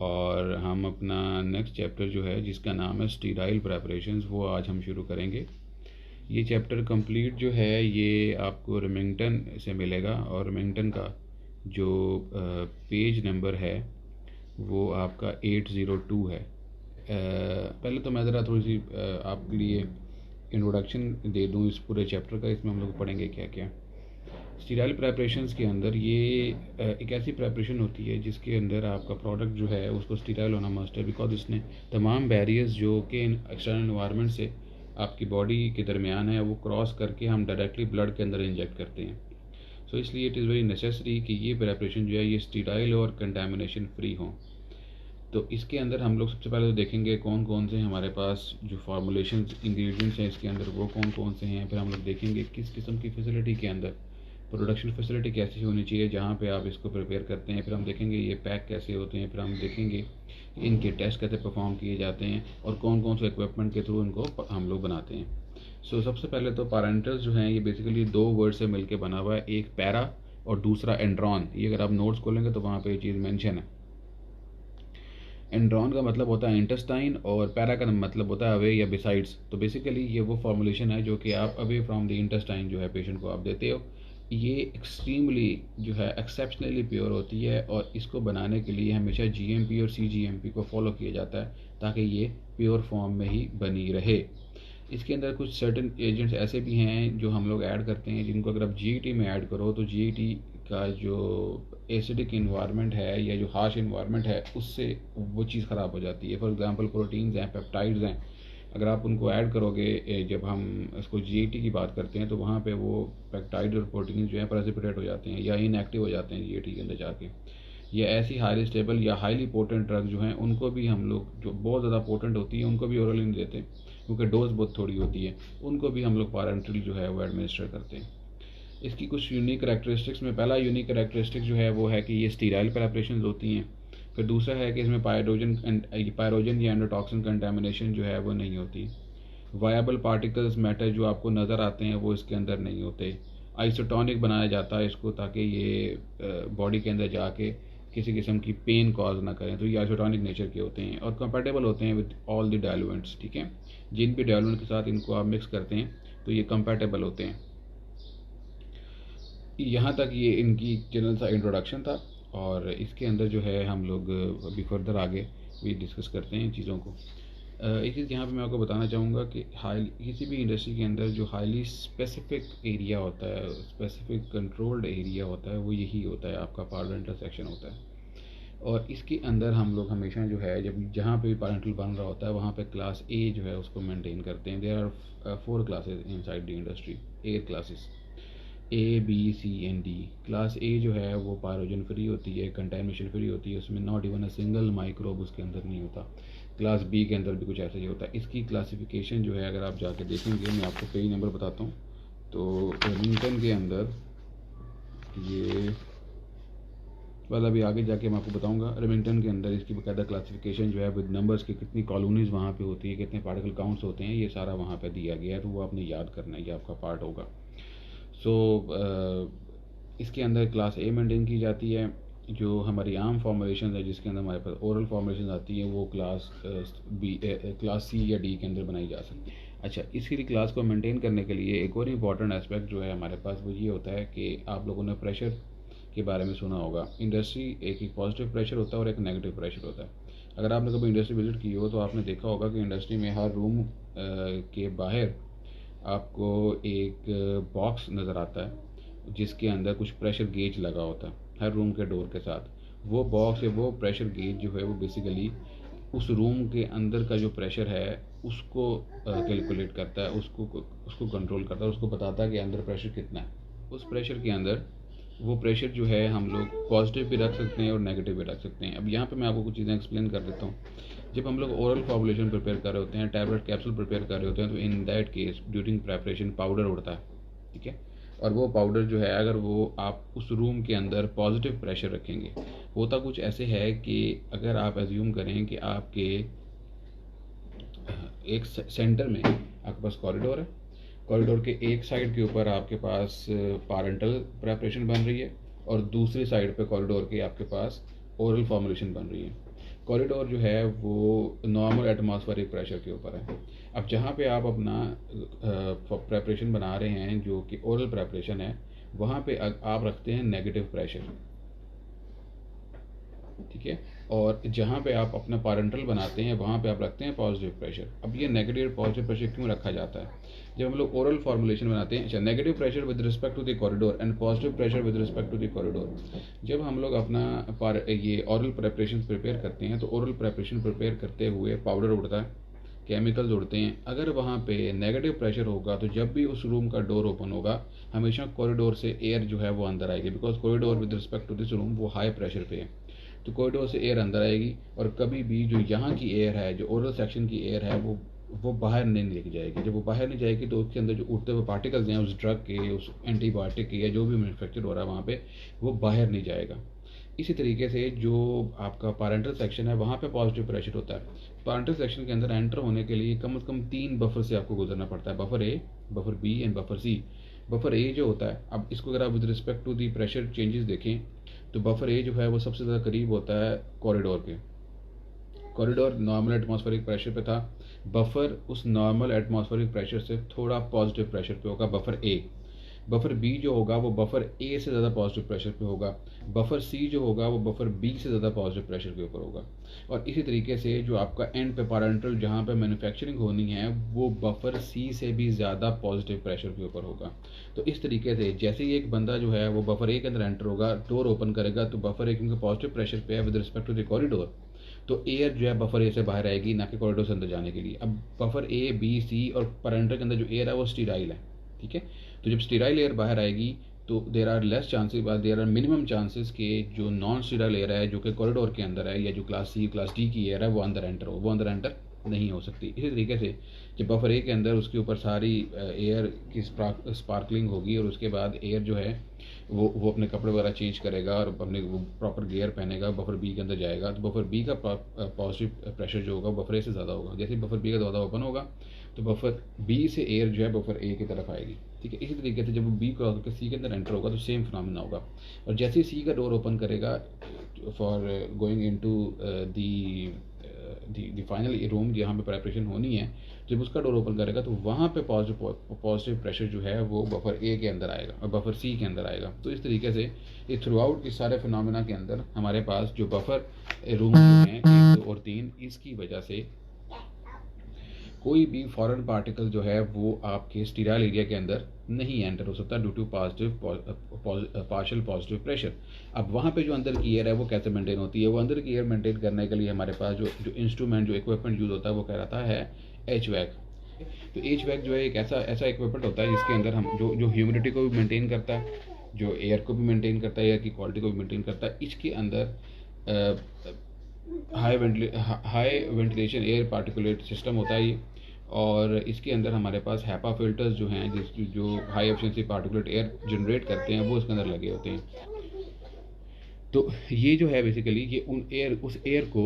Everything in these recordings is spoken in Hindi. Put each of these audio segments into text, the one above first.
और हम अपना नेक्स्ट चैप्टर जो है जिसका नाम है स्टीराइल प्रेपरेशंस वो आज हम शुरू करेंगे। ये चैप्टर कंप्लीट जो है ये आपको रिमिंगटन से मिलेगा और रिमिंगटन का जो पेज नंबर है वो आपका 802 है। पहले तो मैं ज़रा थोड़ी सी आपके लिए इंट्रोडक्शन दे दूँ इस पूरे चैप्टर का। इसमें हम लोग पढ़ेंगे क्या क्या। स्टीराइल प्रेपरेशंस के अंदर ये एक ऐसी प्रेपरेशन होती है जिसके अंदर आपका प्रोडक्ट जो है उसको स्टीराइल होना मस्ट है, बिकॉज इसने तमाम बैरियर्स जो कि एक्सटर्नल इन्वायरमेंट से आपकी बॉडी के दरमियान है वो क्रॉस करके हम डायरेक्टली ब्लड के अंदर इंजेक्ट करते हैं। सो इसलिए इट इज़ वेरी नेसेसरी कि ये प्रेपरेशन जो है ये स्टीराइल और कंटामिनेशन फ्री हो। तो इसके अंदर हम लोग सबसे पहले तो देखेंगे कौन कौन से हमारे पास जो फार्मूलेशन इंग्रेडिएंट्स हैं इसके अंदर वो कौन कौन से हैं। फिर हम लोग देखेंगे किस किस्म की फैसिलिटी के अंदर प्रोडक्शन फैसिलिटी कैसी होनी चाहिए जहाँ पे आप इसको प्रिपेयर करते हैं। फिर हम देखेंगे ये पैक कैसे होते हैं। फिर हम देखेंगे इनके टेस्ट कैसे परफॉर्म किए जाते हैं और कौन कौन से इक्विपमेंट के थ्रू इनको हम लोग बनाते हैं। सो सबसे पहले तो पैरेंटल्स जो हैं ये बेसिकली दो वर्ड से मिलकर बना हुआ है, एक पैरा और दूसरा एंड्रॉन। ये अगर आप नोट्स खोलेंगे तो वहाँ पर ये चीज़ मैंशन है। एंड्रॉन का मतलब होता है इंटेस्टाइन और पैरा का मतलब होता है अवे या बिसाइड्स। तो बेसिकली ये वो फॉर्मुलेशन है जो कि आप अवे फ्रॉम द इंटेस्टाइन जो है पेशेंट को आप देते हो। ये एक्सट्रीमली जो है एक्सेप्शनली प्योर होती है और इसको बनाने के लिए हमेशा जीएमपी और सीजीएमपी को फॉलो किया जाता है ताकि ये प्योर फॉर्म में ही बनी रहे। इसके अंदर कुछ सर्टेन एजेंट्स ऐसे भी हैं जो हम लोग ऐड करते हैं जिनको अगर आप जीईटी में ऐड करो तो जीईटी का जो एसिडिक इन्वायरमेंट है या जो हार्श इन्वायरमेंट है उससे वो चीज़ ख़राब हो जाती है। फॉर एग्जांपल प्रोटीन्स हैं, पेप्टाइड्स हैं, अगर आप उनको ऐड करोगे जब हम इसको जीईटी की बात करते हैं तो वहाँ पे वो पेप्टाइड और प्रोटीन जो है प्रेसिपिटेट हो जाते हैं या इनएक्टिव हो जाते हैं जीईटी के अंदर जाके। या ऐसी हाईली स्टेबल या हाईली पोटेंट ड्रग जो हैं उनको भी हम लोग जो बहुत ज़्यादा पोटेंट होती है उनको भी ओरली नहीं देते क्योंकि डोज बहुत थोड़ी होती है, उनको भी हम लोग पैरेंटल जो है वो एडमिनिस्टर करते हैं। इसकी कुछ यूनिक करैक्टरिस्टिक्स में पहला यूनिक करैक्टरिस्टिक जो है वो है कि ये स्टीराइल प्रेपरेशन होती हैं। फिर दूसरा है कि इसमें पायरोजन या एंडोटॉक्सिन कंटेमिनेशन जो है वो नहीं होती। वायबल पार्टिकल्स मैटर जो आपको नज़र आते हैं वो इसके अंदर नहीं होते। आइसोटोनिक बनाया जाता है इसको ताकि ये बॉडी के अंदर जाके किसी किस्म की पेन कॉज ना करें। तो ये आइसोटोनिक नेचर के होते हैं और कंपेटेबल होते हैं विद ऑल द डायलुएंट्स। ठीक है, जिन भी डायलुएंट के साथ इनको आप मिक्स करते हैं तो ये कंपेटेबल होते हैं। यहाँ तक ये इनकी जनरल सा इंट्रोडक्शन था और इसके अंदर जो है हम लोग अभी फर्दर आगे भी डिस्कस करते हैं चीज़ों को। एक चीज़ यहाँ पे मैं आपको बताना चाहूँगा कि किसी भी इंडस्ट्री के अंदर जो हाईली स्पेसिफिक एरिया होता है, स्पेसिफिक कंट्रोल्ड एरिया होता है, वो यही होता है आपका पैरेंटल सेक्शन होता है। और इसके अंदर हम लोग हमेशा जो है जब जहाँ पे भी पैरेंटल बन रहा होता है वहाँ पे क्लास ए जो है उसको मेंटेन करते हैं। There are 4 classes inside the industry, 8 classes A B C and D. Class A जो है वो पायरोजन फ्री होती है, कंटेमिनेशन फ्री होती है, उसमें not even a single microbe उसके अंदर नहीं होता। क्लास बी के अंदर भी कुछ ऐसा ही होता है। इसकी क्लासिफिकेशन जो है अगर आप जाके देखेंगे, मैं आपको पेज नंबर बताता हूँ। तो रिमिंगटन के अंदर ये वाला भी आगे जाके मैं आपको बताऊंगा। रिमिंगटन के अंदर इसकी बाकायदा क्लासिफिकेशन जो है विद नंबर्स की कितनी कॉलोनीज़ वहाँ पे होती है, कितने पार्टिकल काउंट्स होते हैं, ये सारा वहाँ पे दिया गया है। तो वो आपने याद करना है, ये आपका पार्ट होगा। इसके अंदर क्लास ए मेंटेन की जाती है। जो हमारी आम फॉर्मुलेशन है जिसके अंदर हमारे पास ओरल फॉर्मुलेशन आती है वो क्लास सी या डी के अंदर बनाई जा सकती है। अच्छा, इसकी क्लास को मेंटेन करने के लिए एक और इम्पॉर्टेंट एस्पेक्ट जो है हमारे पास वो ये होता है कि आप लोगों ने प्रेशर के बारे में सुना होगा। इंडस्ट्री एक पॉजिटिव प्रेशर होता है और एक नेगेटिव प्रेशर होता है। अगर आपने कभी इंडस्ट्री विजिट की हो तो आपने देखा होगा कि इंडस्ट्री में हर रूम के बाहर आपको एक बॉक्स नज़र आता है जिसके अंदर कुछ प्रेशर गेज लगा होता है हर रूम के डोर के साथ। वो बॉक्स या वो प्रेशर गेज जो है वो बेसिकली उस रूम के अंदर का जो प्रेशर है उसको कैलकुलेट करता है, उसको कंट्रोल करता है, उसको बताता है कि अंदर प्रेशर कितना है। उस प्रेशर के अंदर वो प्रेशर जो है हम लोग पॉजिटिव भी रख सकते हैं और नेगेटिव भी रख सकते हैं। अब यहाँ पे मैं आपको कुछ चीज़ें एक्सप्लेन कर देता हूँ। जब हम लोग ओरल फॉर्मुलेशन प्रिपेयर कर रहे होते हैं, टैबलेट कैप्सूल प्रिपेयर कर रहे होते हैं, तो in that case during preparation powder उड़ता है। ठीक है, और वो पाउडर जो है अगर वो आप उस रूम के अंदर पॉजिटिव प्रेशर रखेंगे, होता कुछ ऐसे है कि अगर आप एज्यूम करें कि आपके एक सेंटर में आपके पास कॉरिडोर है, कॉरिडोर के एक साइड के ऊपर आपके पास पैरेंटल प्रेपरेशन बन रही है और दूसरी साइड पे कॉरिडोर के आपके पास ओरल फॉर्मुलेशन बन रही है। कॉरिडोर जो है वो नॉर्मल एटमॉस्फेरिक प्रेशर के ऊपर है। अब जहाँ पे आप अपना प्रेपरेशन बना रहे हैं जो कि ओरल प्रेपरेशन है, वहाँ पे आप रखते हैं नेगेटिव प्रेशर, ठीक है। और जहाँ पे आप अपना पैरेंटल बनाते हैं वहाँ पे आप रखते हैं पॉजिटिव प्रेशर। अब ये नेगेटिव पॉजिटिव प्रेशर क्यों रखा जाता है? जब हम लोग ओरल फॉर्मुलेशन बनाते हैं, अच्छा, negative pressure with respect to the corridor and positive pressure with respect to the corridor. जब हम लोग अपना ये ओरल प्रेपरेशन प्रिपेयर करते हैं तो ओरल प्रेपरेशन प्रिपेयर करते हुए पाउडर उड़ता है, केमिकल्स उड़ते हैं। अगर वहाँ पे नेगेटिव प्रेशर होगा तो जब भी उस रूम का डोर ओपन होगा हमेशा कॉरिडोर से एयर जो है वो अंदर आएगी, because corridor with respect to this room वो हाई प्रेशर पे है, तो कॉरिडोर से एयर अंदर आएगी। और कभी भी जो यहाँ की एयर है, जो ओरल सेक्शन की एयर है, वो बाहर नहीं लेके जाएगी। जब वो बाहर नहीं जाएगी तो उसके अंदर जो उड़ते हुए पार्टिकल्स हैं उस ड्रग के, उस एंटीबायोटिक के, या जो भी मैन्युफैक्चर हो रहा है वहाँ पे, वो बाहर नहीं जाएगा। इसी तरीके से जो आपका पैरेंटल सेक्शन है वहाँ पे पॉजिटिव प्रेशर होता है। पैरेंटल सेक्शन के अंदर एंटर होने के लिए कम से कम 3 बफर से आपको गुजरना पड़ता है, buffer A, buffer B and buffer C. Buffer A जो होता है, अब इसको अगर आप with respect to the pressure changes देखें तो बफर ए जो है वो सबसे ज़्यादा करीब होता है कॉरिडोर के। कॉरिडोर नॉर्मल एटमॉस्फेरिक प्रेशर पे था, बफर उस नॉर्मल एटमॉस्फेरिक प्रेशर से थोड़ा पॉजिटिव प्रेशर पे होगा, बफर ए। बफर बी जो होगा वो बफर ए से ज़्यादा पॉजिटिव प्रेशर पे होगा। बफर सी जो होगा वो बफर बी से ज़्यादा पॉजिटिव प्रेशर के ऊपर होगा। और इसी तरीके से जो आपका एंड पे पैरेंटल जहाँ पे मैन्युफैक्चरिंग होनी है वो बफर सी से भी ज़्यादा पॉजिटिव प्रेशर के ऊपर होगा। तो इस तरीके से जैसे ही एक बंदा जो है वो बफर ए के अंदर एंटर होगा, डोर ओपन करेगा, तो बफर ए क्योंकि पॉजिटिव प्रेशर पे है with respect to the corridor, तो एयर जो है बफर ए से बाहर आएगी, ना कि कॉरिडोर से अंदर जाने के लिए। अब बफर ए, बी, सी और पैरेंटल के अंदर जो एयर है वो स्टीराइल है, ठीक है। तो जब स्टीराइल एयर बाहर आएगी तो there are less chances, there are minimum chances कि जो नॉन स्टीराइल एयर है जो कि कॉरिडोर के अंदर है, या जो क्लास सी, क्लास डी की एयर है, वो अंदर एंटर हो, वो अंदर एंटर नहीं हो सकती। इसी तरीके से जब बफर ए के अंदर उसके ऊपर सारी एयर की स्पार्कलिंग होगी और उसके बाद एयर जो है वो अपने कपड़े वगैरह चेंज करेगा और अपने वो प्रॉपर गियर पहनेगा, बफर बी के अंदर जाएगा, तो बफर बी का पॉजिटिव प्रेशर जो होगा बफर ए से ज़्यादा होगा। जैसे बफर बी का दरवाज़ा ओपन होगा तो बफर बी से एयर जो है बफर ए की तरफ आएगी, ठीक है। इसी तरीके से जब वो बी को आकर सी के अंदर एंटर होगा तो सेम फिनोमेना होगा। और जैसे ही सी का डोर ओपन करेगा for going into the final room जहाँ पे प्रेपरेशन होनी है, जब उसका डोर ओपन करेगा तो वहाँ पे पॉजिटिव प्रेशर जो है वो बफर ए के अंदर आएगा और बफर सी के अंदर आएगा। तो इस तरीके से ये थ्रू आउट इस सारे फिनोमेना के अंदर हमारे पास जो बफर रूम हैं 1, 2 और 3, इसकी वजह से कोई भी फॉरेन पार्टिकल जो है वो आपके स्टीराइल एरिया के अंदर नहीं एंटर हो सकता due to partial positive pressure. अब वहाँ पे जो अंदर की एयर है वो कैसे मेंटेन होती है? वो अंदर की एयर मेंटेन करने के लिए हमारे पास जो इंस्ट्रूमेंट, जो इक्विपमेंट यूज़ होता है वो कहलाता है HVAC। तो HVAC जो है एक ऐसा इक्विपमेंट होता है जिसके अंदर हम जो ह्यूमिडिटी को भी मेंटेन करता है, जो एयर को भी मेंटेन करता है, एयर की क्वालिटी को भी मेंटेन करता है। इसके अंदर high ventilation air particulate system होता है ये, और इसके अंदर हमारे पास हैपा फिल्टर्स जो हैं जो high efficiency particulate air generate करते हैं वो इसके अंदर लगे होते हैं। तो ये जो है बेसिकली ये उस एयर को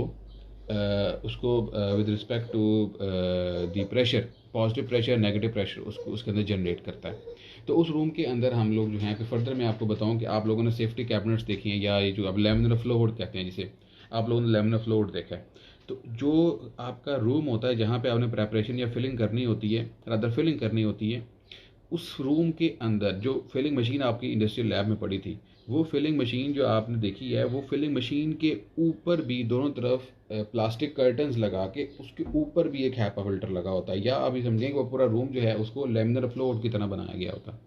उसको with respect to the pressure, positive pressure, negative pressure, उसके अंदर जनरेट करता है। तो उस रूम के अंदर हम लोग जो हैं, फिर फर्दर मैं आपको बताऊं कि आप लोगों ने सेफ्टी कैबिनेट्स देखी हैं, या ये जो अब लैमिनर फ्लो हुड कहते हैं जिसे, आप लोगों ने लैमिनर फ्लो हुड देखा है। तो जो आपका रूम होता है जहाँ पे आपने प्रेपरेशन या फिलिंग करनी होती है, रादर फिलिंग करनी होती है, उस रूम के अंदर जो फिलिंग मशीन आपकी इंडस्ट्रियल लैब में पड़ी थी, वो फिलिंग मशीन जो आपने देखी है, वो फिलिंग मशीन के ऊपर भी दोनों तरफ प्लास्टिक कर्टन्स लगा के उसके ऊपर भी एक हैपा फिल्टर लगा होता है, या अभी समझें कि वो पूरा रूम जो है उसको लैमिनर फ्लो हुड की तरह बनाया गया होता है।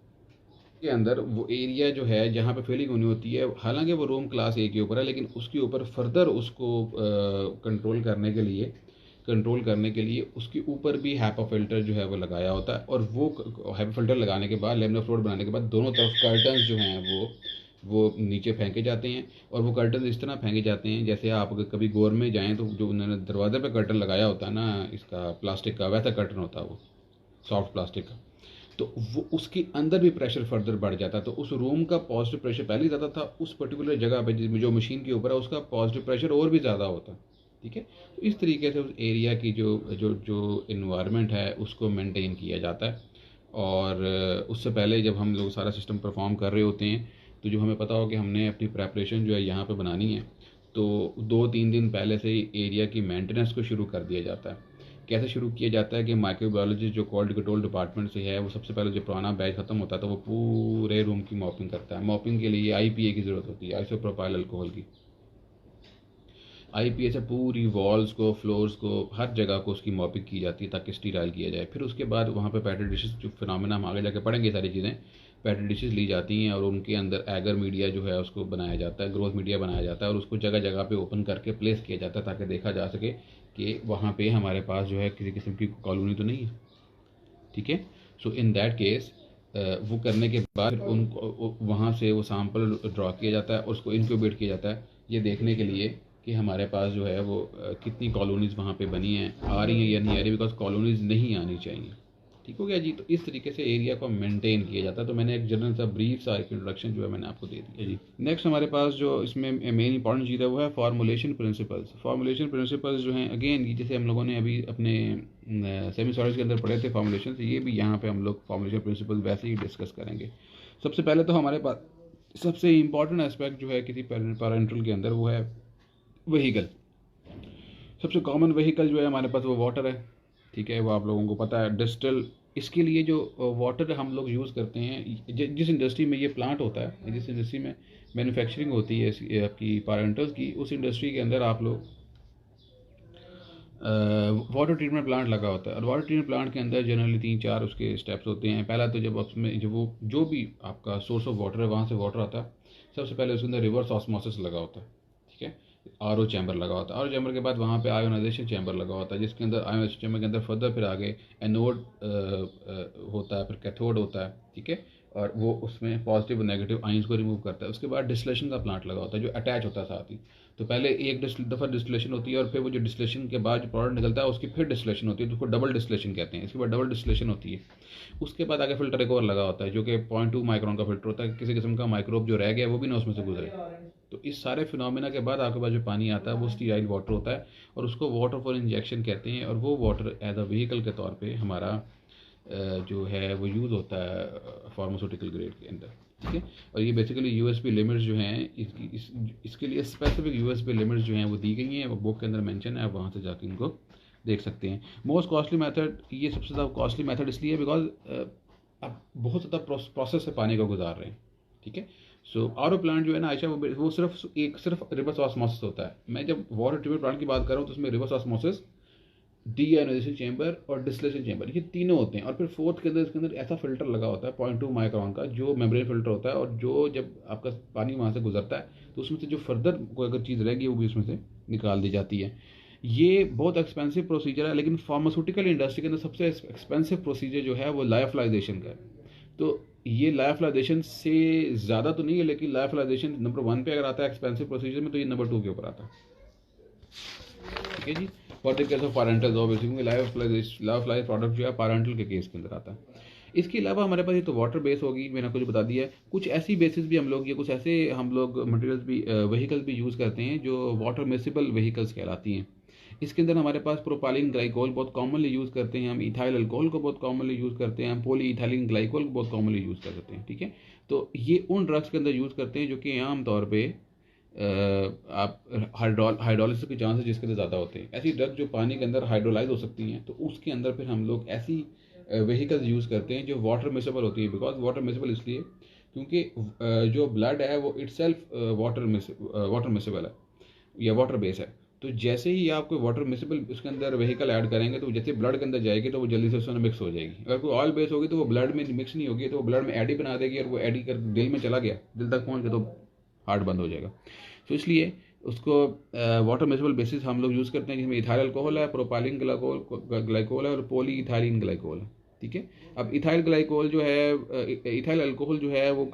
के अंदर वो एरिया जो है जहाँ पे फिलिंग होनी होती है, हालांकि वो रूम क्लास ए के ऊपर है, लेकिन उसके ऊपर फर्दर उसको कंट्रोल करने के लिए उसके ऊपर भी हैपा फिल्टर जो है वो लगाया होता है। और वो हैपा फिल्टर लगाने के बाद, लैमिनर फ्लो हुड बनाने के बाद, दोनों तरफ कर्टन्स जो हैं वो नीचे फेंके जाते हैं। और वो कर्टन इस तरह फेंके जाते हैं जैसे आप कभी गोर में जाएँ तो जो उन्होंने दरवाजे पे कर्टन लगाया होता है ना इसका प्लास्टिक का, वैसा कर्टन होता है वो, सॉफ्ट प्लास्टिक का। तो वो उसके अंदर भी प्रेशर फर्दर बढ़ जाता है। तो उस रूम का पॉजिटिव प्रेशर पहले ही ज़्यादा था, उस पर्टिकुलर जगह पे जो मशीन के ऊपर है उसका पॉजिटिव प्रेशर और भी ज़्यादा होता है, ठीक है। तो इस तरीके से उस एरिया की जो इन्वायरमेंट है उसको मेंटेन किया जाता है। और उससे पहले जब हम लोग सारा सिस्टम परफॉर्म कर रहे होते हैं, तो जब हमें पता हो कि हमने अपनी प्रेपरेशन जो है यहाँ पे बनानी है, तो 2-3 दिन पहले से ही एरिया की मेंटेनेंस को शुरू कर दिया जाता है। कैसे शुरू किया जाता है कि माइक्रोबायोलॉजिस्ट जो क्वालिटी कंट्रोल डिपार्टमेंट से है, वो सबसे पहले जो पुराना बैच खत्म होता है तो वो पूरे रूम की मॉपिंग करता है। मॉपिंग के लिए IPA की ज़रूरत होती है, आइसोप्रोपाइल अल्कोहल की। IPA से पूरी वॉल्स को, फ्लोर्स को, हर जगह को उसकी मॉपिंग की जाती है ताकि स्टीराइल किया जाए। फिर उसके बाद वहाँ पे पैटेड डिशेस, जो फिनोमेना हम आगे जाके पढ़ेंगे सारी चीज़ें, पैटेड डिशेस ली जाती हैं और उनके अंदर एगर मीडिया जो है उसको बनाया जाता है, ग्रोथ मीडिया बनाया जाता है और उसको जगह जगह पे ओपन करके प्लेस किया जाता है ताकि देखा जा सके कि वहाँ पे हमारे पास जो है किसी किस्म की कॉलोनी तो नहीं है। ठीक है। सो इन दैट केस वो करने के बाद उनको वहाँ से वो सैंपल ड्रॉ किया जाता है और उसको इनक्यूबेट किया जाता है, ये देखने के लिए कि हमारे पास जो है वो कितनी कॉलोनीज़ वहाँ पे बनी हैं, आ रही हैं या नहीं आ रही, बिकॉज कॉलोनीज़ नहीं आनी चाहिए। ठीक हो गया जी। तो इस तरीके से एरिया को मेंटेन किया जाता है। तो मैंने एक जनरल सा ब्रीफ सा एक इंट्रोडक्शन जो है मैंने आपको दे दिया जी। नेक्स्ट हमारे पास जो इसमें मेन इंपॉर्टेंट चीज़ है वो है फॉर्मुलेशन प्रिंसिपल्स। फॉर्मुलेशन प्रिंसिपल्स जो हैं, अगेन जैसे हम लोगों ने अभी अपने सेमी सॉलिड्स के अंदर पढ़े थे फॉर्मुलेशन, तो ये भी यहाँ पे हम लोग फॉर्मुलेशन प्रिंसिपल वैसे ही डिस्कस करेंगे। सबसे पहले तो हमारे पास सबसे इंपॉर्टेंट एस्पेक्ट जो है किसी पैरेंटल के अंदर वो है वहीकल। सबसे कॉमन वहीकल जो है हमारे पास वो वाटर है। ठीक है, वो आप लोगों को पता है। डिस्टिल, इसके लिए जो वाटर हम लोग यूज़ करते हैं, जिस इंडस्ट्री में ये प्लांट होता है, जिस इंडस्ट्री में मैन्युफैक्चरिंग होती है आपकी पैरेंटल्स की, उस इंडस्ट्री के अंदर आप लोग वाटर ट्रीटमेंट प्लांट लगा होता है। और वाटर ट्रीटमेंट प्लांट के अंदर जनरली 3-4 उसके स्टेप्स होते हैं। पहला तो जब उसमें जब वो जो भी आपका सोर्स ऑफ वाटर है वहाँ से वाटर आता है, सबसे पहले उसके अंदर रिवर्स ऑस्मोसिस लगा होता है। ठीक है, RO चैम्बर लगा होता है। RO चैम्बर के बाद वहाँ पे आयोनाइजेशन चैम्बर लगा होता है, जिसके अंदर आयोनाइजेशन चैम्बर के अंदर फर्दर फिर आगे एनोड होता है, फिर कैथोड होता है। ठीक है, और वो उसमें पॉजिटिव और नेगेटिव आइंस को रिमूव करता है। उसके बाद डिस्टिलेशन का प्लांट लगा होता है जो अटैच होता है साथ ही। तो पहले एक दफ़ा डिस्टिलेशन होती है और फिर वो जो डिस्टिलेशन के बाद जो प्रोडक्ट निकलता है उसकी फिर डिस्टिलेशन होती है, जिसको डबल डिस्टिलेशन कहते हैं। इसके बाद डबल डिस्टिलेशन होती है। उसके बाद आगे फिल्टर एक और लगा होता है जो कि 0.2 माइक्रोन का फिल्टर होता है, किसी किस्म का माइक्रोब जो रह गया वो भी ना उसमें से गुजरे। तो इस सारे फिनोमेना के बाद आपके पास जो पानी आता है वो स्टीराइल वाटर होता है और उसको वाटर फॉर इंजेक्शन कहते हैं। और वो वाटर एज अ व्हीकल के तौर पे हमारा जो है वो यूज़ होता है फार्मास्यूटिकल ग्रेड के अंदर। ठीक है, और ये बेसिकली यूएसपी लिमिट्स जो हैं इसके लिए स्पेसिफिक यूएसपी लिमिट्स जो हैं वो दी गई हैं, वो बुक के अंदर मेंशन है, आप वहाँ से जाकर इनको देख सकते हैं। मोस्ट कॉस्टली मेथड, ये सबसे ज़्यादा कॉस्टली मेथड इसलिए बिकॉज आप बहुत ज़्यादा प्रोसेस से पानी को गुजार रहे हैं। ठीक है, सो RO प्लांट जो है ना आयशा, वो सिर्फ रिवर्स ऑस्मोसिस होता है। मैं जब वाटर ट्रीटमेंट प्लांट की बात कर रहा हूँ तो उसमें रिवर्स ऑस्मोसिस, डीआयोनाइजेशन चैम्बर और डिस्टिलेशन चैम्बर, ये तीनों होते हैं। और फिर फोर्थ के अंदर इसके अंदर ऐसा फिल्टर लगा होता है 0.2 माइक्रोन का, जो मेम्ब्रेन फिल्टर होता है। और जो जब आपका पानी वहाँ से गुजरता है तो उसमें से जो फर्दर कोई अगर चीज़ रहेगी वो भी उसमें से निकाल दी जाती है। ये बहुत एक्सपेंसिव प्रोसीजर है, लेकिन फार्मास्यूटिकल इंडस्ट्री के अंदर सबसे एक्सपेंसिव प्रोसीजर जो है वो लायोफिलाइजेशन का है। तो ये लायोफिलाइजेशन से ज़्यादा तो नहीं है, लेकिन लायोफिलाइजेशन नंबर 1 पे अगर आता है एक्सपेंसिव प्रोसीजर में, तो ये नंबर 2 के ऊपर आता है। ठीक है जी। For the case of parenteral basically life product जो है पैरेंटल के केस के अंदर आता है। इसके अलावा हमारे पास ये तो वाटर बेस होगी, मैंने आपको जो बता दिया है। कुछ ऐसी बेसिस भी हम लोग, या कुछ ऐसे हम लोग मटेरियल्स भी, व्हीकल्स भी यूज़ करते हैं जो वाटर मिसिबल व्हीकल्स कहलाती हैं। इसके अंदर हमारे पास प्रोपाइलिन ग्लाइकोल बहुत कॉमनली यूज़ करते हैं, हम इथाइल अल्कोहल को बहुत कॉमनली यूज़ करते हैं, हम पॉली इथाइलिन ग्लाइकोल को बहुत कॉमनली यूज़ कर सकते हैं। ठीक है, तो ये उन ड्रग्स के अंदर यूज़ करते हैं जो कि आम तौर पर आप हाइड्रोलिसिस के चांसेस जिसके अंदर ज़्यादा होते हैं। ऐसी ड्रग जो पानी के अंदर हाइड्रोलाइज हो सकती हैं, तो उसके अंदर फिर हम लोग ऐसी व्हीकल्स यूज़ करते हैं जो वाटर मिसेबल होती है। बिकॉज वाटर मिसेबल इसलिए क्योंकि जो ब्लड है वो इटसेल्फ वाटर मिसेबल है या वाटर बेस है। तो जैसे ही आप कोई वाटर मिसेबल उसके अंदर व्हीकल ऐड करेंगे तो जैसे ब्लड के अंदर जाएगी तो वो जल्दी से उसमें मिक्स हो जाएगी। अगर कोई ऑयल बेस होगी तो वो ब्लड में मिक्स नहीं होगी, तो वो ब्लड में एडी बना देगी और वो एडी कर दिल में चला गया, दिल तक पहुँच गया तो हार्ट बंद हो जाएगा। तो इसलिए उसको वाटर मिसेबल बेसिस हम लोग यूज़ करते हैं, जिसमें इथाइल अल्कोहल है, प्रोपाइलिन ग्लाइकोल है और पॉली इथाइलिन ग्लाइकोल है। ठीक है, अब इथाइल ग्लाइकोल जो है, इथाइल अल्कोहल जो है वो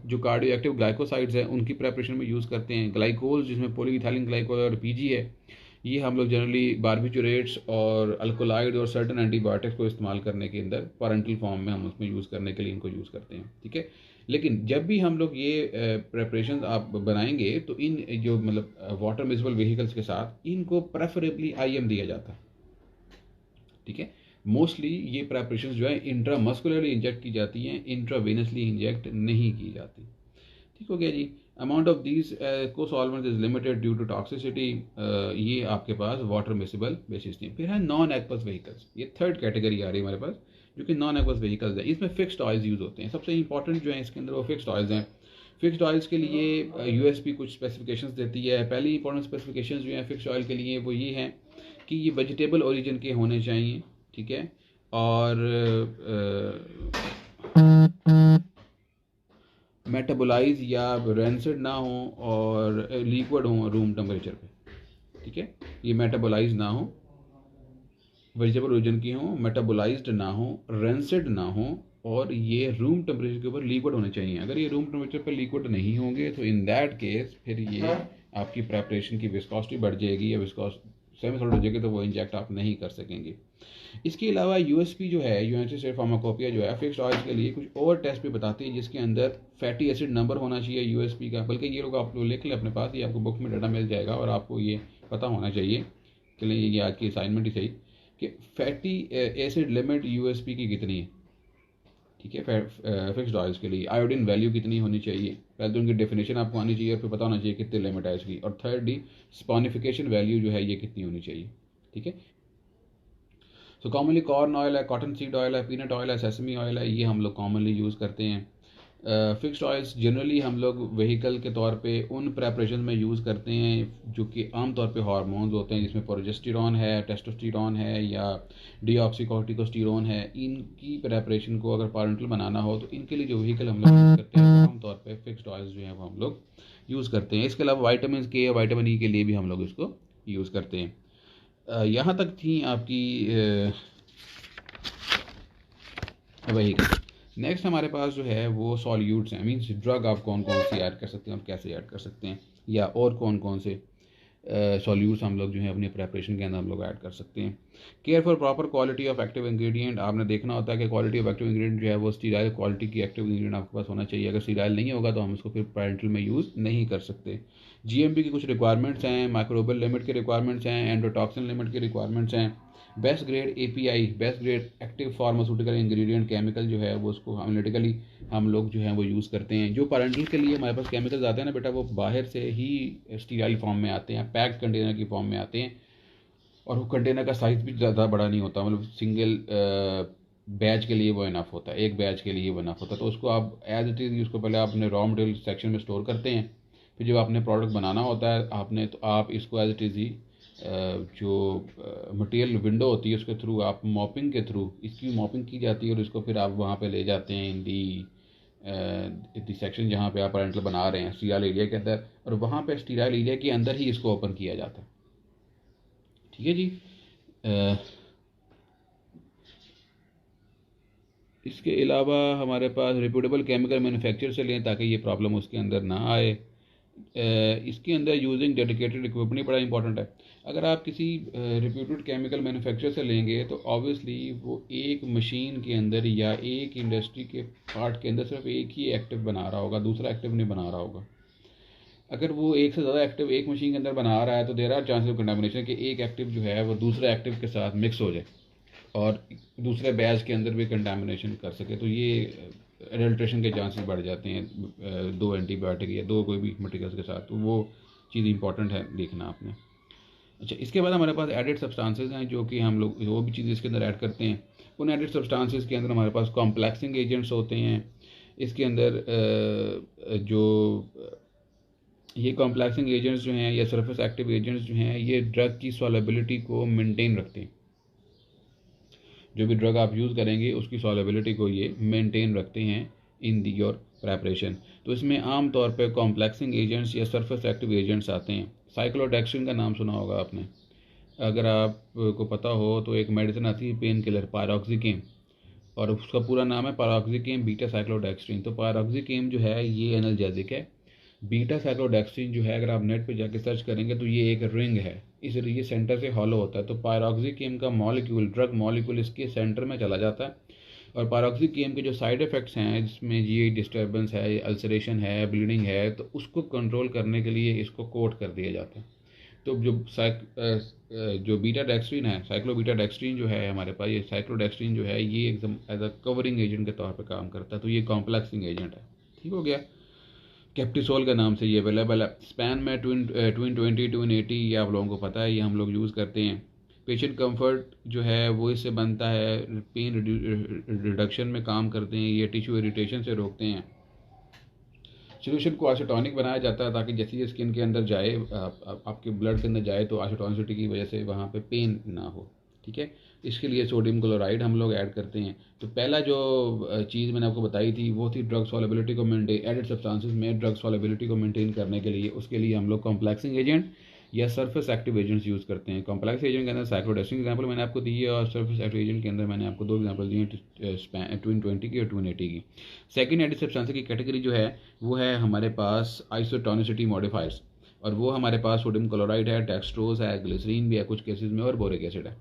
जो कार्डियो एक्टिव ग्लाइकोसाइड्स हैं उनकी प्रेपरेशन में यूज़ करते हैं। ग्लाइकोल जिसमें पॉली इथाइलिन ग्लाइकोल और PG है, ये हम लोग जनरली बारबिचुरेट्स और अल्कोलाइड और सर्टन एंटीबायोटिक्स को इस्तेमाल करने के अंदर पैरेंटल फॉर्म में हम उसमें यूज़ करने के लिए इनको यूज़ करते हैं। ठीक है, लेकिन जब भी हम लोग ये प्रेपरेशन आप बनाएंगे तो इन जो मतलब वाटर मिसिबल व्हीकल्स के साथ इनको प्रेफरेबली IM दिया जाता है। ठीक है, मोस्टली ये प्रेपरेशन जो है इंट्रामस्कुलरली इंजेक्ट की जाती हैं, इंट्रावेनसली इंजेक्ट नहीं की जाती। ठीक हो गया जी। अमाउंट ऑफ दीज को solvent is limited due to toxicity, ये आपके पास वाटर मिसिबल बेसिस नहीं। फिर है नॉन एक्वस व्हीकल्स, ये थर्ड कैटेगरी आ रही है हमारे पास, जो कि नॉन एक्वस व्हीकल्स है। इसमें फिक्स्ड ऑयल्स यूज़ होते हैं, सबसे इंपॉर्टेंट जो है इसके अंदर वो फिक्स्ड ऑयल्स हैं। फिक्स्ड ऑयल्स के लिए यूएसपी कुछ स्पेसिफिकेशंस देती है। पहली इंपॉर्टेंट स्पेसिफिकेशंस जो हैं फिक्स्ड ऑयल के लिए वो ये हैं कि ये वेजिटेबल ओरिजिन के होने चाहिए, ठीक है, और मेटाबोलाइज या रेंसिड ना हो और लिक्विड हो रूम टेम्परेचर पे, ठीक है। ये मेटाबोलाइज ना हो, वेजिटेबल ओरिजिन की हो, मेटाबोलाइज्ड ना हो, रेंसिड ना हो, और ये रूम टेम्परेचर के ऊपर लिक्विड होने चाहिए। अगर ये रूम टेम्परेचर पर लिक्विड नहीं होंगे तो इन दैट केस फिर ये आपकी प्रेपरेशन की विस्कोसिटी बढ़ जाएगी या विस्कोस सेमी सॉलिड हो जाएगी, तो वो इंजेक्ट आप नहीं कर सकेंगे। इसके अलावा यूएसपी जो है, यूनाइटेड स्टेट फार्माकोपिया जो है, फिक्स्ड ऑयल्स के लिए कुछ और टेस्ट भी बताती है जिसके अंदर फैटी एसिड नंबर होना चाहिए यूएसपी का। बल्कि ये लोग आप लोग लिख लें अपने पास, ये आपको बुक में डाटा मिल जाएगा और आपको ये पता होना चाहिए कि ये आज की असाइनमेंट ही सही कि फैटी एसिड लिमिट यूएसपी की कितनी है, ठीक है। फिक्स्ड ऑयल्स के लिए आयोडीन वैल्यू कितनी होनी चाहिए, पहले तो उनकी डेफिनेशन आपको आनी चाहिए और फिर पता होना चाहिए कितनी लिमिट है इसकी, और थर्डली स्पॉनिफिकेशन वैल्यू जो है ये कितनी होनी चाहिए, ठीक है। सो कॉमनली कॉर्न ऑयल है, कॉटन सीड ऑयल है, पीनट ऑयल है, सेसमी ऑयल है, ये हम लोग कॉमनली यूज़ करते हैं। फिक्स्ड ऑयल्स जनरली हम लोग व्हीकल के तौर पे उन प्रेपरेशन में यूज़ करते हैं जो कि आम तौर पे हार्मोन्स होते हैं, जिसमें प्रोजेस्टेरॉन है, टेस्टोस्टेरॉन है या डीऑक्सीकॉर्टिकोस्टेरॉन है। इनकी प्रेपरेशन को अगर पैरेंटल बनाना हो तो इनके लिए जो व्हीकल हम लोग यूज़ करते हैं आम तौर पे फिक्स्ड ऑयल्स जो हैं वो हम लोग यूज़ करते हैं। इसके अलावा वाइटामिन के और वाइटामिन ई के लिए भी हम लोग इसको यूज़ करते हैं। यहाँ तक थी आपकी व्हीकल। नेक्स्ट हमारे पास जो है वो सॉल्यूट्स हैं, मीन्स ड्रग आप कौन कौन सी ऐड कर सकते हैं और कैसे ऐड कर सकते हैं, या और कौन कौन से सॉल्यूट्स हम लोग जो है अपनी प्रेपरेशन के अंदर हम लोग ऐड कर सकते हैं। Care for proper quality of active ingredient, आपने देखना होता है कि क्वालिटी ऑफ एक्टिव इंग्रेडिएंट जो है वो स्टीराइल क्वालिटी की एक्टिव इंग्रेडिएंट आपके पास होना चाहिए। अगर स्टीराइल नहीं होगा तो हम उसको फिर पैरेंटल में यूज़ नहीं कर सकते। जीएमपी की कुछ रिक्वायरमेंट्स हैं, माइक्रोबियल लिमिट के रिक्वायरमेंट्स हैं, एंडोटॉक्सिन लिमिट के रिक्वायरमेंट्स हैं। Best grade API, best grade active pharmaceutical ingredient chemical जो है वो उसको एनालिटिकली हम लोग जो है वो यूज़ करते हैं। जो पैरेंटल के लिए हमारे पास केमिकल्स आते हैं ना बेटा, वो बाहर से ही स्टीराइल फॉर्म में आते हैं, पैक्ड कंटेनर की फॉर्म में आते हैं, और वो कंटेनर का साइज़ भी ज़्यादा बड़ा नहीं होता, मतलब सिंगल बैच के लिए वो इनफ होता है, एक बैच के लिए वो इनफ होता है। तो उसको आप एज इट इज़ उसको पहले आपने रॉ मटेरियल सेक्शन में स्टोर करते हैं, फिर जब आपने प्रोडक्ट बनाना होता है आपने, तो आप इसको एज इट इज़ ही जो मटेरियल विंडो होती है उसके थ्रू आप मॉपिंग के थ्रू इसकी मॉपिंग की जाती है और इसको फिर आप वहाँ पे ले जाते हैं इन दी सेक्शन जहाँ पे आप पैरेंटल बना रहे हैं स्टीराइल एरिया के अंदर, और वहाँ पे स्टीराइल एरिया के अंदर ही इसको ओपन किया जाता है, ठीक है जी। इसके अलावा हमारे पास रिप्यूटेबल केमिकल मैन्युफैक्चर से लें ताकि ये प्रॉब्लम उसके अंदर ना आए। इसके अंदर यूजिंग डेडिकेटेड इक्विपमेंट बड़ा इंपॉर्टेंट है। अगर आप किसी रिप्यूटेड केमिकल मैन्युफैक्चरर से लेंगे तो ऑब्वियसली वो एक मशीन के अंदर या एक इंडस्ट्री के पार्ट के अंदर सिर्फ एक ही एक्टिव बना रहा होगा, दूसरा एक्टिव नहीं बना रहा होगा। अगर वो एक से ज़्यादा एक्टिव एक मशीन के अंदर बना रहा है तो there are chances of contamination कि एक एक्टिव जो है वो दूसरे एक्टिव के साथ मिक्स हो जाए और दूसरे बैच के अंदर भी कंटामिनेशन कर सके, तो ये एडल्ट्रेशन के चांसेस बढ़ जाते हैं दो एंटीबायोटिक या दो कोई भी मटेरियल्स के साथ, तो वो चीज़ इंपॉर्टेंट है देखना आपने। अच्छा, इसके बाद हमारे पास एडिड सब्सटेंसेस हैं जो कि हम लोग वो भी चीज़ इसके अंदर ऐड करते हैं। उन एडिड सब्सटेंसेस के अंदर हमारे पास कॉम्प्लेक्सिंग एजेंट्स होते हैं। इसके अंदर जो ये कॉम्प्लेक्सिंग एजेंट्स जो हैं या सरफेस एक्टिव एजेंट्स जो हैं ये ड्रग की सॉलेबिलिटी को मेंटेन रखते हैं। जो भी ड्रग आप यूज़ करेंगे उसकी सॉलेबिलिटी को ये मेंटेन रखते हैं इन दी योर प्रेपरेशन। तो इसमें आम तौर पे कॉम्प्लेक्सिंग एजेंट्स या सरफेस एक्टिव एजेंट्स आते हैं। साइक्लोडेक्सिन का नाम सुना होगा आपने, अगर आपको पता हो तो एक मेडिसिन आती है पेन किलर पायरोक्सिकेम, और उसका पूरा नाम है पायरोक्सिकेम बीटा साइक्लोडेक्सिन। तो पायरोक्सिकेम जो है ये एनाल्जेसिक है। बीटा साइक्लोडेक्सिन जो है अगर आप नेट पे जाके सर्च करेंगे तो ये एक रिंग है, इस ये सेंटर से हॉलो होता है। तो पायरोक्सिकेम का मॉलिक्यूल, ड्रग मॉलिक्यूल इसके सेंटर में चला जाता है, और पायरोक्सिकेम के जो साइड इफ़ेक्ट्स हैं जिसमें ये डिस्टर्बेंस है, अल्सरेशन है, ब्लीडिंग है, तो उसको कंट्रोल करने के लिए इसको कोट कर दिया जाता है। तो जो बीटा डेक्स्ट्रीन है, साइक्लोबीटा डेक्स्ट्रीन जो है हमारे पास, ये साइक्लोडेक्स्ट्रीन जो है ये एकदम एज अ कवरिंग एजेंट के तौर पर काम करता है। तो ये कॉम्प्लेक्सिंग एजेंट है, ठीक हो गया। कैप्टिसोल के नाम से ये अवेलेबल है। स्पैन में ट्विन 20 ट्विन 80 ये आप लोगों को पता है, ये हम लोग यूज़ करते हैं। पेशेंट कंफर्ट जो है वो इससे बनता है, पेन रिडक्शन में काम करते हैं, ये टिश्यू इरिटेशन से रोकते हैं। सोल्यूशन को आसिटोनिक बनाया जाता है ताकि जैसे ये स्किन के अंदर जाए, आपके ब्लड के अंदर जाए तो आसिटोनिसिटी की वजह से वहाँ पे पेन ना हो। ठीक है, इसके लिए सोडियम क्लोराइड हम लोग ऐड करते हैं। तो पहला जो चीज़ मैंने आपको बताई थी वो थी ड्रग सॉलेबिलिटी को मेंटेन, एडेड सब्सटेंसेस में ड्रग सॉलेबिलिटी को मेंटेन करने के लिए, उसके लिए हम लोग कॉम्प्लेक्सिंग एजेंट या सरफेस एक्टिव एजेंट्स यूज़ करते हैं। कॉम्प्लेक्स एजेंट के अंदर साइक्लोडेक्सिन एग्जांपल मैंने आपको दी है, और सरफेस एक्टिव एजेंट के अंदर मैंने आपको 2 एग्जांपल दिए हैं, ट्विन 20 की और ट्विन 80 की। सेकेंड एडिड सब्सटेंस की कैटेगरी जो है वो है हमारे पास आइसोटोनिसिटी मॉडिफायर्स, और वो हमारे पास सोडियम क्लोराइड है, डेक्सट्रोज है, ग्लिसरीन भी है कुछ केसेस में, और बोरिक एसिड है।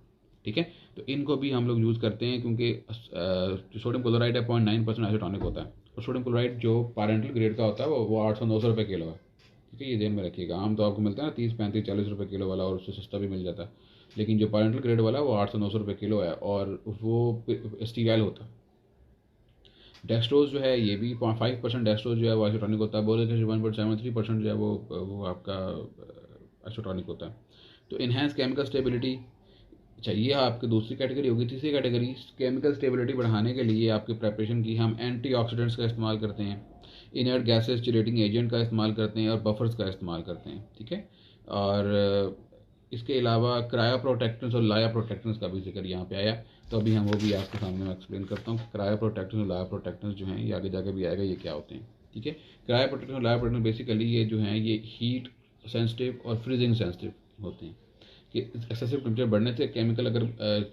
ठीक है, तो इनको भी हम लोग यूज़ करते हैं क्योंकि जो सोडियम क्लोराइड है 0.9% आइसोटोनिक होता है, और सोडियम क्लोराइड जो पारेंटल ग्रेड का होता है वो 800-900 रुपये किलो है। ठीक है, ये ध्यान में रखिएगा। आम तो आपको मिलता है ना 30-35-40 रुपये किलो वाला, और उससे सस्ता भी मिल जाता है, लेकिन जो पारेंटल ग्रेड वाला वो 800-900 रुपये किलो है, और वो स्टीराइल होता है। डेक्सट्रोज जो है ये भी 5% डेक्सट्रोज जो है वो आइसोटोनिक होता है। बोरिक एसिड 1.73% जो है वो आपका आइसोटोनिक होता है। तो इन्हेंस केमिकल स्टेबिलिटी, अच्छा ये आपकी दूसरी कैटेगरी होगी। तीसरी कैटेगरी केमिकल स्टेबिलिटी बढ़ाने के लिए आपके प्रेपरेशन की हम एंटीऑक्सीडेंट्स का इस्तेमाल करते हैं, इनर्ट गैसेस चिलेटिंग एजेंट का इस्तेमाल करते हैं, और बफर्स का इस्तेमाल करते हैं। ठीक है, और इसके अलावा क्रायो प्रोटेक्टेंट्स और लाया प्रोटेक्टेंट्स का भी जिक्र यहाँ पे आया, तो अभी हम वो भी आपके सामने मैं एक्सप्लेन करता हूँ। क्रायो प्रोटेक्टेंट्स और लाया प्रोटेक्टेंट्स जो हैं ये आगे जाके भी आएगा, ये क्या होते हैं। ठीक है, क्रायो प्रोटेक्टेंट्स और लाया प्रोटेक्टेंट्स बेसिकली ये जो हैं ये हीट सेंसिटिव और फ्रीजिंग सेंसिटिव होते हैं, कि एक्सेसिव टेम्परेचर बढ़ने से केमिकल अगर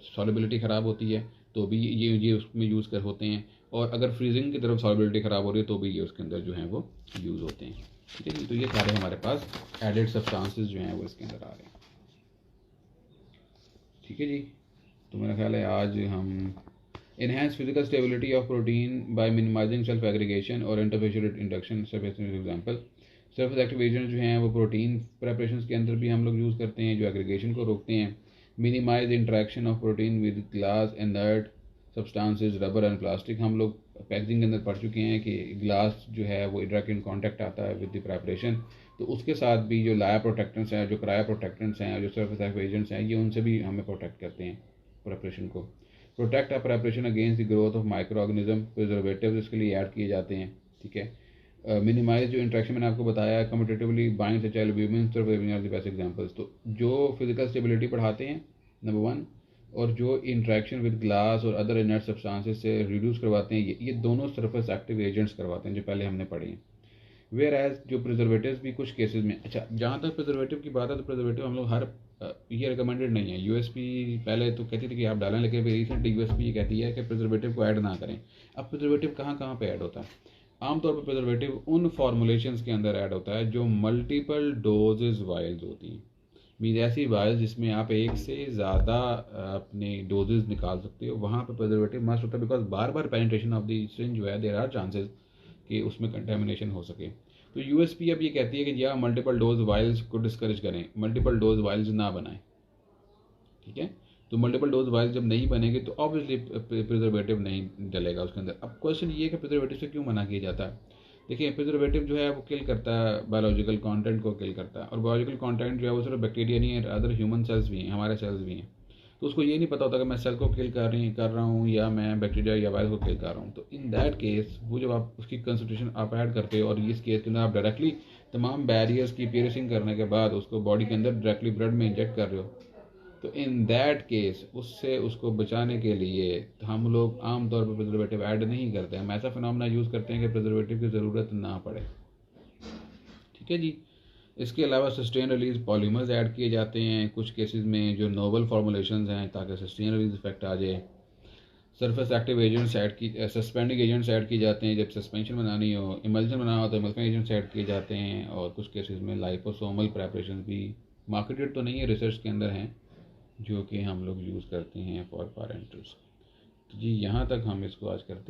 सॉलिबिलिटी ख़राब होती है तो भी ये उसमें यूज़ कर होते हैं, और अगर फ्रीजिंग की तरफ सॉलिबिलिटी ख़राब हो रही है तो भी ये उसके अंदर जो हैं वो यूज़ होते हैं। ठीक है जी, तो ये सारे हमारे पास एडेड सब्सटेंसेस जो हैं वो इसके अंदर आ रहे हैं। ठीक है जी, तो मेरा ख्याल है आज हम enhance physical stability of protein by minimising self aggregation और interfacial induction example. Surface active agent जो हैं वो प्रोटीन प्रेपरेशन के अंदर भी हम लोग यूज़ करते हैं जो एग्रीगेशन को रोकते हैं। Minimize interaction of protein with glass, inert substances, rubber and plastic. हम लोग पैकेजिंग के अंदर पढ़ चुके हैं कि ग्लास जो है वो डायरेक्ट इन कॉन्टैक्ट आता है विद द प्रेपरेशन, तो उसके साथ भी जो लाया प्रोटेक्टेंट्स हैं, जो क्रायो प्रोटेक्टेंट्स हैं, जो सरफेस एक्टिव एजेंट्स हैं, ये उनसे भी हमें प्रोटेक्ट करते हैं प्रेपरेशन को। Protect a preparation against the growth of micro organism, preservative इसके लिए ऐड किए जाते हैं। ठीक है, मिनिमाइज जो इंट्रैक्शन मैंने आपको बताया, कम्पिटेटिवली बाइंड से चाइल्ड ब्यूमिन द बेस्ट एग्जांपल्स। तो जो फिजिकल स्टेबिलिटी बढ़ाते हैं नंबर 1, और जो इंट्रैक्शन विद ग्लास और अदर इनर्ट सब्सटेंसेस से रिड्यूस करवाते हैं, ये दोनों सरफेस एक्टिव एजेंट्स करवाते हैं जो पहले हमने पढ़े हैं। वेयर एज जो प्रिजर्वेटिव्स भी कुछ केसेस में, अच्छा जहाँ तक प्रिजर्वेटिव की बात है तो प्रिजर्वेटिव हम लोग हर ये रिकमेंडेड नहीं है। यूएसपी पहले तो कहती थी कि आप डालें, लेकिन रिसेंट यूएसपी ये कहती है कि प्रिजर्वेटिव को ऐड ना करें। अब प्रिजर्वेटिव कहाँ कहाँ पे ऐड होता है? आमतौर पर प्रिजर्वेटिव उन फॉर्मुलेशंस के अंदर ऐड होता है जो मल्टीपल डोजेज वायल्स होती हैं, मीन ऐसी वायल्स जिसमें आप एक से ज़्यादा अपने डोजेज निकाल सकते हो, वहाँ पर प्रिजर्वेटिव मस्ट होता है, because bar bar penetration of the syringe जो है देयर आर चांसेस कि उसमें कंटेमिनेशन हो सके। तो यूएसपी अब ये कहती है कि या मल्टीपल डोज वायल्स को डिस्करेज करें, मल्टीपल डोज वायल्स ना बनाएं। ठीक है, तो मल्टीपल डोज वायल्स जब नहीं बनेंगे तो ऑब्वियसली प्रिजर्वेटिव नहीं डलेगा उसके अंदर। अब क्वेश्चन ये है कि प्रिजर्वेटिव से क्यों मना किया जाता है? देखिए, प्रिजर्वेटिव जो है वो किल करता है, बायोलॉजिकल कंटेंट को किल करता है, और बायोलॉजिकल कंटेंट जो है वो सिर्फ बैक्टीरिया नहीं है, अदर ह्यूमन सेल्स भी हैं, हमारे सेल्स भी हैं। तो उसको ये नहीं पता होता कि मैं सेल को किल कर रहा हूँ या मैं बैक्टीरिया या वायरस को किल कर रहा हूँ। तो इन दैट केस वो जब आप उसकी कंसंट्रेशन आप ऐड करते हो, और इस केस के अंदर आप डायरेक्टली तमाम बैरियर्स की पियर्सिंग करने के बाद उसको बॉडी के अंदर डायरेक्टली ब्लड में इंजेक्ट कर रहे हो, तो इन दैट केस उससे उसको बचाने के लिए हम लोग आमतौर पर प्रिजर्वेटिव ऐड नहीं करते हैं। हम ऐसा फिनोमेना यूज़ करते हैं कि प्रिजर्वेटिव की ज़रूरत ना पड़े। ठीक है जी, इसके अलावा सस्टेन रिलीज पॉलीमर्स ऐड किए जाते हैं कुछ केसेस में जो नोवल फॉर्मुलेशंस हैं, ताकि सस्टेन रिलीज इफेक्ट आ जाए। सरफेस एक्टिव एजेंट्स ऐड की, सस्पेंडिंग एजेंट्स ऐड किए जाते हैं जब सस्पेंशन बनानी हो, इमल्शन बनाना हो तो इमल्शन एजेंट्स ऐड किए जाते हैं, और कुछ केसेस में लाइपोसोमल प्रेपरेशन भी मार्केटेड तो नहीं है, रिसर्च के अंदर हैं, जो कि हम लोग यूज़ करते हैं फॉर पेरेंटल्स। तो जी यहाँ तक हम इसको आज करते हैं।